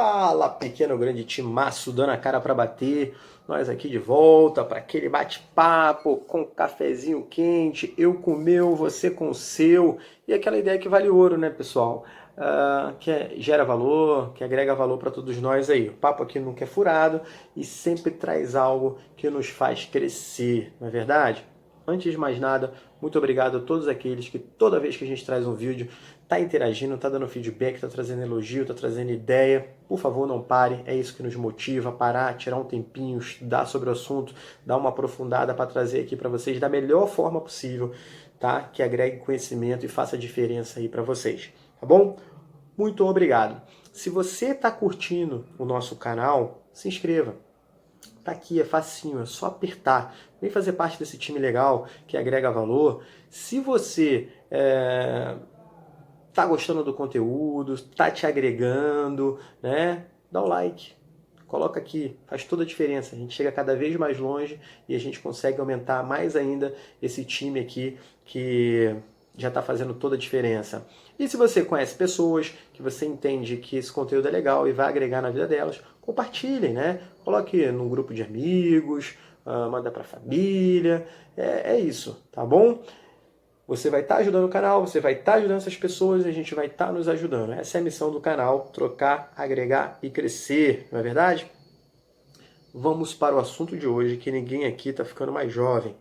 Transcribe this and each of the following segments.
Fala, pequeno grande timaço, dando a cara para bater. Nós aqui de volta para aquele bate-papo com cafezinho quente, eu com o meu, você com o seu. E aquela ideia que vale ouro, né, pessoal? Gera valor, que agrega valor para todos nós aí. O papo aqui nunca é furado e sempre traz algo que nos faz crescer, não é verdade? Antes de mais nada, muito obrigado a todos aqueles que toda vez que a gente traz um vídeo, tá interagindo, tá dando feedback, tá trazendo elogio, tá trazendo ideia. Por favor, não pare, é isso que nos motiva a parar, tirar um tempinho, estudar sobre o assunto, dar uma aprofundada para trazer aqui para vocês da melhor forma possível, tá? Que agregue conhecimento e faça diferença aí para vocês, tá bom? Muito obrigado. Se você está curtindo o nosso canal, se inscreva. Tá aqui, é facinho, é só apertar. Vem fazer parte desse time legal que agrega valor. Se você tá gostando do conteúdo, tá te agregando, né? Dá o like, coloca aqui, faz toda a diferença. A gente chega cada vez mais longe e a gente consegue aumentar mais ainda esse time aqui que já está fazendo toda a diferença. E se você conhece pessoas que você entende que esse conteúdo é legal e vai agregar na vida delas, compartilhem, né? Coloque num grupo de amigos, manda para a família, é isso, tá bom? Você vai estar ajudando o canal, você vai estar ajudando essas pessoas e a gente vai estar nos ajudando. Essa é a missão do canal, trocar, agregar e crescer, não é verdade? Vamos para o assunto de hoje, que ninguém aqui está ficando mais jovem.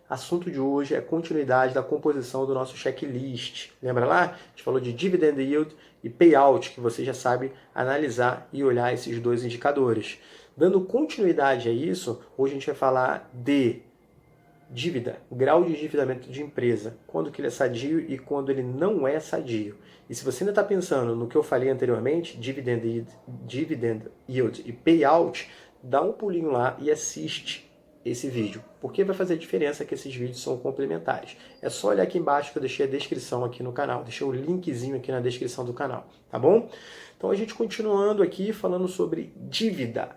Assunto de hoje é a continuidade da composição do nosso checklist. Lembra lá? A gente falou de dividend yield e payout, que você já sabe analisar e olhar esses dois indicadores. Dando continuidade a isso, hoje a gente vai falar de dívida, grau de endividamento de empresa, quando que ele é sadio e quando ele não é sadio. E se você ainda está pensando no que eu falei anteriormente, dividend yield e payout, dá um pulinho lá e assiste esse vídeo, porque vai fazer diferença que esses vídeos são complementares. É só olhar aqui embaixo que eu deixei a descrição aqui no canal, deixei o linkzinho aqui na descrição do canal, tá bom? Então a gente continuando aqui falando sobre dívida.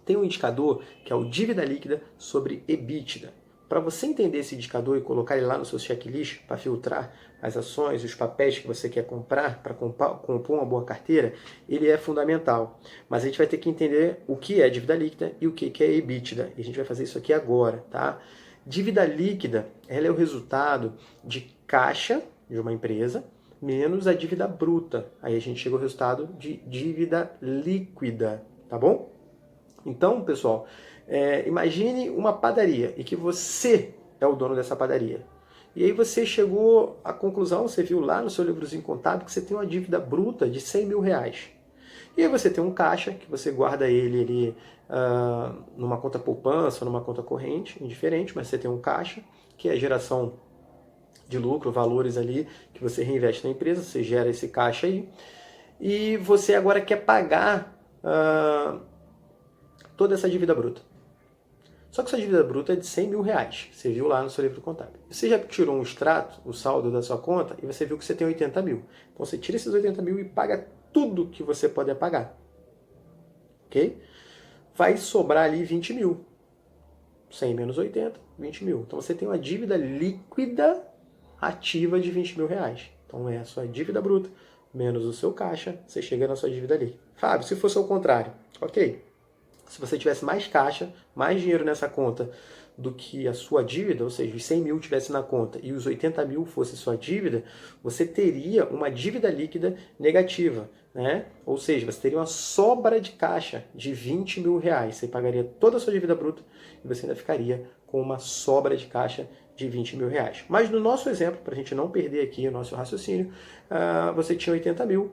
Tem um indicador que é o dívida líquida sobre EBITDA. Para você entender esse indicador e colocar ele lá no seu checklist para filtrar as ações e os papéis que você quer comprar para compor uma boa carteira, ele é fundamental. Mas a gente vai ter que entender o que é dívida líquida e o que é EBITDA. E a gente vai fazer isso aqui agora, tá? Dívida líquida, ela é o resultado de caixa de uma empresa menos a dívida bruta. Aí a gente chega ao resultado de dívida líquida, tá bom? Então, pessoal, imagine uma padaria e que você é o dono dessa padaria. E aí você chegou à conclusão, você viu lá no seu livrozinho contábil que você tem uma dívida bruta de 100 mil reais. E aí você tem um caixa, que você guarda ele ali numa conta poupança, numa conta corrente, indiferente, mas você tem um caixa, que é a geração de lucro, valores ali que você reinveste na empresa, você gera esse caixa aí. E você agora quer pagar toda essa dívida bruta. Só que essa dívida bruta é de 100 mil reais. Você viu lá no seu livro contábil. Você já tirou um extrato, o saldo da sua conta, e você viu que você tem 80 mil. Então você tira esses 80 mil e paga tudo que você pode pagar. Ok? Vai sobrar ali 20 mil. 100 menos 80, 20 mil. Então você tem uma dívida líquida ativa de 20 mil reais. Então é a sua dívida bruta menos o seu caixa, você chega na sua dívida líquida. Fábio, se fosse ao contrário, ok. Se você tivesse mais caixa, mais dinheiro nessa conta do que a sua dívida, ou seja, os 100 mil tivesse na conta e os 80 mil fosse sua dívida, você teria uma dívida líquida negativa, né? Ou seja, você teria uma sobra de caixa de 20 mil reais. Você pagaria toda a sua dívida bruta e você ainda ficaria com uma sobra de caixa de 20 mil reais. Mas no nosso exemplo, para a gente não perder aqui o nosso raciocínio, você tinha 80 mil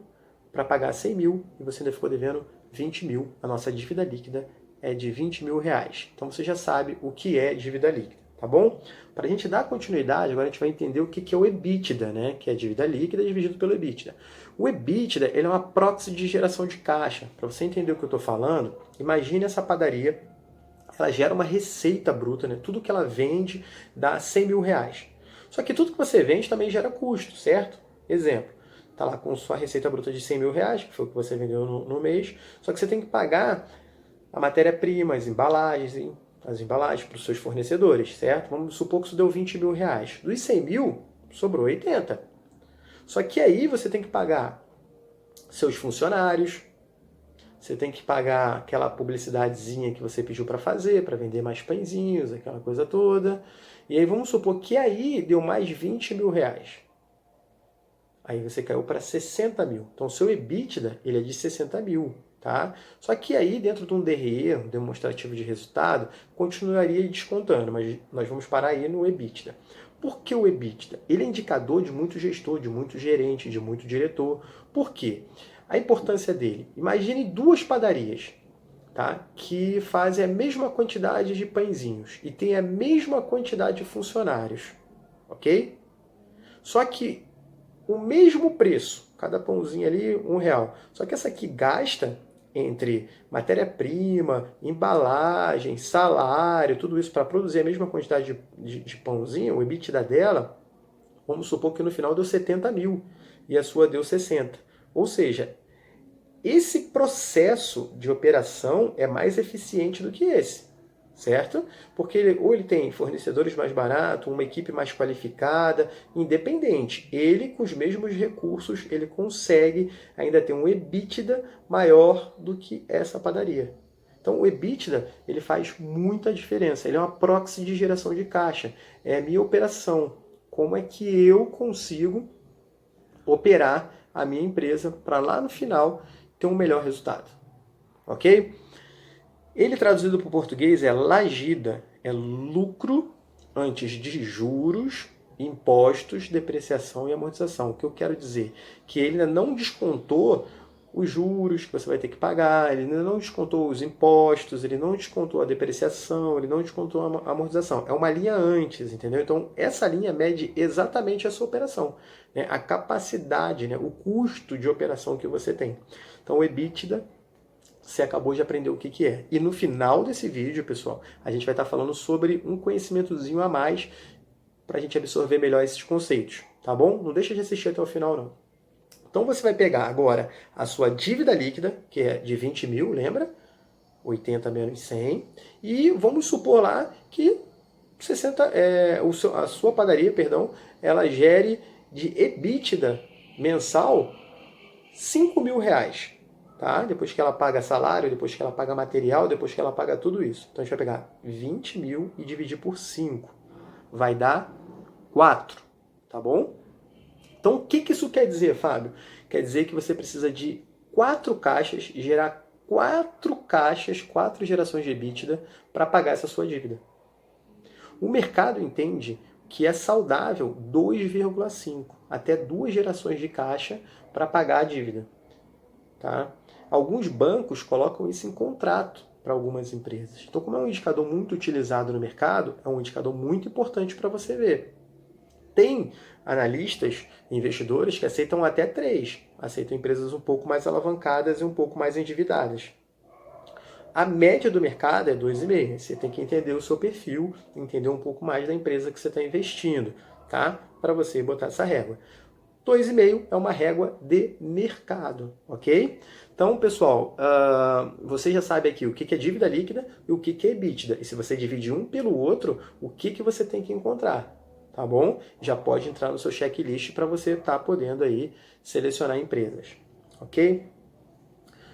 para pagar 100 mil e você ainda ficou devendo 20 mil. A nossa dívida líquida é de 20 mil reais. Então você já sabe o que é dívida líquida, tá bom? Para a gente dar continuidade, agora a gente vai entender o que é o EBITDA, né? Que é a dívida líquida dividido pelo EBITDA. O EBITDA ele é uma proxy de geração de caixa. Para você entender o que eu estou falando, imagine essa padaria, ela gera uma receita bruta, né? Tudo que ela vende dá 100 mil reais. Só que tudo que você vende também gera custo, certo? Exemplo, está lá com sua receita bruta de 100 mil reais, que foi o que você vendeu no mês, só que você tem que pagar a matéria-prima, as embalagens para os seus fornecedores, certo? Vamos supor que isso deu 20 mil reais. Dos 100 mil, sobrou 80. Só que aí você tem que pagar seus funcionários, você tem que pagar aquela publicidadezinha que você pediu para fazer, para vender mais pãezinhos, aquela coisa toda. E aí vamos supor que aí deu mais 20 mil reais. Aí você caiu para 60 mil. Então, o seu EBITDA ele é de 60 mil. Tá? Só que aí, dentro de um DRE, um demonstrativo de resultado, continuaria descontando, mas nós vamos parar aí no EBITDA. Por que o EBITDA? Ele é indicador de muito gestor, de muito gerente, de muito diretor. Por quê? A importância dele. Imagine duas padarias, tá? Que fazem a mesma quantidade de pãezinhos e têm a mesma quantidade de funcionários. Ok? Só que o mesmo preço, cada pãozinho ali, R$1. Só que essa aqui gasta entre matéria-prima, embalagem, salário, tudo isso para produzir a mesma quantidade de pãozinho, o EBITDA dela, vamos supor que no final deu 70 mil e a sua deu 60. Ou seja, esse processo de operação é mais eficiente do que esse, certo? Porque ele tem fornecedores mais baratos, uma equipe mais qualificada, independente. Ele, com os mesmos recursos, ele consegue ainda ter um EBITDA maior do que essa padaria. Então, o EBITDA ele faz muita diferença. Ele é uma proxy de geração de caixa. É a minha operação. Como é que eu consigo operar a minha empresa para lá no final ter um melhor resultado? Ok? Ele traduzido para o português é lagida, é lucro antes de juros, impostos, depreciação e amortização. O que eu quero dizer? Que ele ainda não descontou os juros que você vai ter que pagar, ele ainda não descontou os impostos, ele não descontou a depreciação, ele não descontou a amortização. É uma linha antes, entendeu? Então, essa linha mede exatamente essa operação, né? A capacidade, né? O custo de operação que você tem. Então, o EBITDA, você acabou de aprender o que é. E no final desse vídeo, pessoal, a gente vai estar falando sobre um conhecimentozinho a mais para a gente absorver melhor esses conceitos, tá bom? Não deixa de assistir até o final, não. Então você vai pegar agora a sua dívida líquida, que é de 20 mil, lembra? 80 menos 100. E vamos supor lá que 60, a sua padaria, perdão, ela gere de EBITDA mensal 5 mil reais. Tá? Depois que ela paga salário, depois que ela paga material, depois que ela paga tudo isso. Então a gente vai pegar 20 mil e dividir por 5. Vai dar 4. Tá bom? Então, o que isso quer dizer, Fábio? Quer dizer que você precisa de 4 caixas, gerar 4 caixas, 4 gerações de EBITDA para pagar essa sua dívida. O mercado entende que é saudável 2,5 até 2 gerações de caixa para pagar a dívida. Tá? Alguns bancos colocam isso em contrato para algumas empresas. Então, como é um indicador muito utilizado no mercado, é um indicador muito importante para você ver. Tem analistas, investidores que aceitam até 3, aceitam empresas um pouco mais alavancadas e um pouco mais endividadas. A média do mercado é 2,5. Você tem que entender o seu perfil, entender um pouco mais da empresa que você está investindo, tá? Para você botar essa régua. 2,5 é uma régua de mercado, ok? Então, pessoal, você já sabe aqui o que é dívida líquida e o que é EBITDA. E se você dividir um pelo outro, o que você tem que encontrar, tá bom? Já pode entrar no seu checklist para você estar podendo aí selecionar empresas, ok?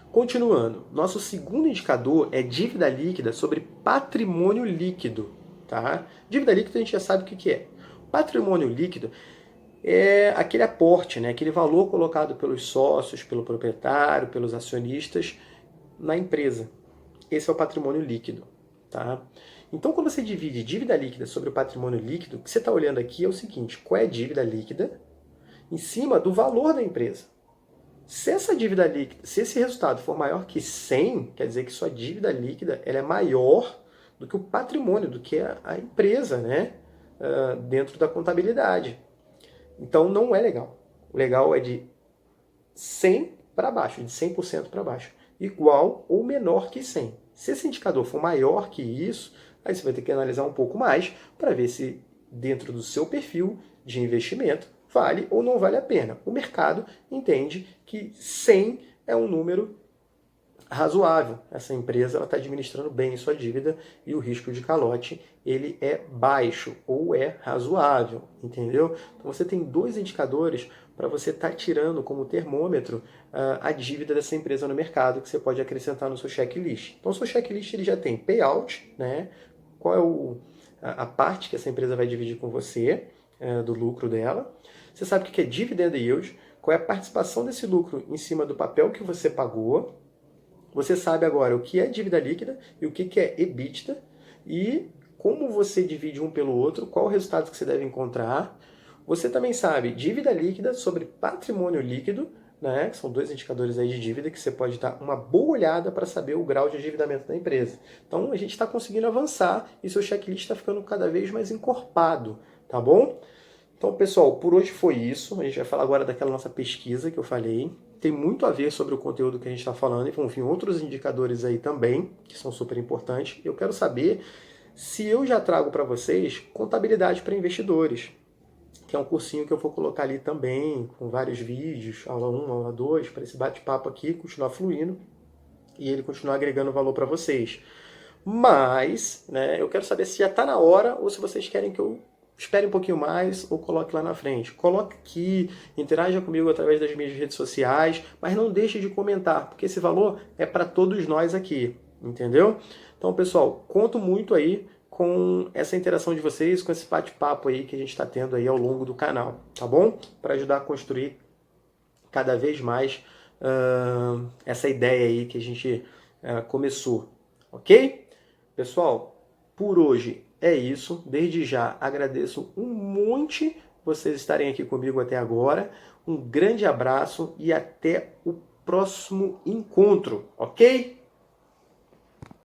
Continuando, nosso segundo indicador é dívida líquida sobre patrimônio líquido, tá? Dívida líquida a gente já sabe o que é. Patrimônio líquido é aquele aporte, né? Aquele valor colocado pelos sócios, pelo proprietário, pelos acionistas na empresa. Esse é o patrimônio líquido, tá? Então, quando você divide dívida líquida sobre o patrimônio líquido, o que você está olhando aqui é o seguinte: qual é a dívida líquida em cima do valor da empresa. Se essa dívida líquida, se esse resultado for maior que 100, quer dizer que sua dívida líquida ela é maior do que o patrimônio, do que a empresa, né? Dentro da contabilidade. Então não é legal. O legal é de 100 para baixo, de 100% para baixo. Igual ou menor que 100. Se esse indicador for maior que isso, aí você vai ter que analisar um pouco mais para ver se dentro do seu perfil de investimento vale ou não vale a pena. O mercado entende que 100 é um número razoável. Essa empresa está administrando bem sua dívida e o risco de calote ele é baixo ou é razoável, entendeu? Então você tem dois indicadores para você estar tirando como termômetro a dívida dessa empresa no mercado que você pode acrescentar no seu checklist. Então o seu checklist ele já tem payout, né? Qual é a parte que essa empresa vai dividir com você do lucro dela. Você sabe o que é dividend yield, qual é a participação desse lucro em cima do papel que você pagou. Você sabe agora o que é dívida líquida e o que é EBITDA e como você divide um pelo outro, qual o resultado que você deve encontrar. Você também sabe dívida líquida sobre patrimônio líquido, né? Que são dois indicadores aí de dívida que você pode dar uma boa olhada para saber o grau de endividamento da empresa. Então a gente está conseguindo avançar e seu checklist está ficando cada vez mais encorpado, tá bom? Então, pessoal, por hoje foi isso. A gente vai falar agora daquela nossa pesquisa que eu falei. Tem muito a ver sobre o conteúdo que a gente está falando e vão vir outros indicadores aí também, que são super importantes. Eu quero saber se eu já trago para vocês contabilidade para investidores, que é um cursinho que eu vou colocar ali também, com vários vídeos, aula 1, aula 2, para esse bate-papo aqui continuar fluindo e ele continuar agregando valor para vocês. Mas, né, eu quero saber se já está na hora ou se vocês querem que eu espere um pouquinho mais ou coloque lá na frente. Coloque aqui, interaja comigo através das minhas redes sociais, mas não deixe de comentar, porque esse valor é para todos nós aqui, entendeu? Então, pessoal, conto muito aí com essa interação de vocês, com esse bate-papo aí que a gente está tendo aí ao longo do canal, tá bom? Para ajudar a construir cada vez mais essa ideia aí que a gente começou, ok? Pessoal, por hoje é isso. Desde já agradeço um monte vocês estarem aqui comigo até agora. Um grande abraço e até o próximo encontro, ok?